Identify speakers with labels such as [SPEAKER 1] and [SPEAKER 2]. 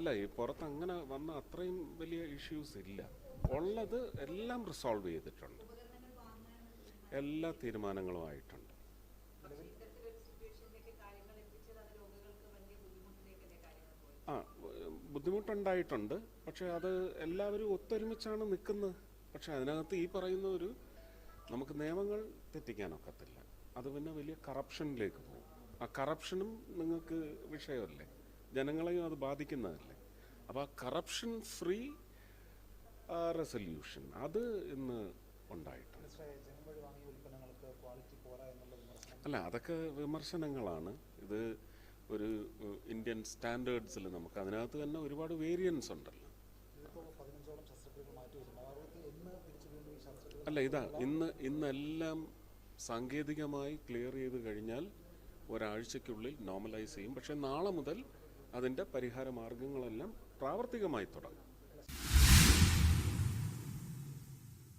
[SPEAKER 1] അല്ല, ഈ പുറത്ത് അങ്ങനെ വന്ന അത്രയും വലിയ ഇഷ്യൂസ് ഇല്ല. ഉള്ളത് എല്ലാം റിസോൾവ് ചെയ്തിട്ടുണ്ട്, എല്ലാ തീരുമാനങ്ങളും ആയിട്ടുണ്ട്. ആ, ബുദ്ധിമുട്ടുണ്ടായിട്ടുണ്ട്. പക്ഷെ അത് എല്ലാവരും ഒത്തൊരുമിച്ചാണ് നിൽക്കുന്നത്. പക്ഷെ അതിനകത്ത് ഈ പറയുന്ന നമുക്ക് നിയമങ്ങൾ തെറ്റിക്കാനൊക്കത്തില്ല. അത് പിന്നെ വലിയ കറപ്ഷനിലേക്ക് പോകും. ആ കറപ്ഷനും നിങ്ങൾക്ക് വിഷയമല്ലേ, ജനങ്ങളെയും അത് ബാധിക്കുന്നതല്ലേ. അപ്പോൾ ആ കറപ്ഷൻ ഫ്രീ റെസൊല്യൂഷൻ അത് ഇന്ന് ഉണ്ടായിട്ടുണ്ട്. അല്ല, അതൊക്കെ വിമർശനങ്ങളാണ്. ഇത് ഒരു ഇന്ത്യൻ സ്റ്റാൻഡേർഡ്സിൽ നമുക്ക് അതിനകത്ത് തന്നെ ഒരുപാട് വേരിയൻസ് ഉണ്ടല്ലോ. അല്ല, ഇന്നെല്ലാം സാങ്കേതികമായി ക്ലിയർ ചെയ്ത് കഴിഞ്ഞാൽ ഒരാഴ്ചയ്ക്കുള്ളിൽ നോർമലൈസ് ചെയ്യും. പക്ഷേ നാളെ മുതൽ അതിൻ്റെ പരിഹാര മാർഗങ്ങളെല്ലാം പ്രാവർത്തികമായി തുടങ്ങും.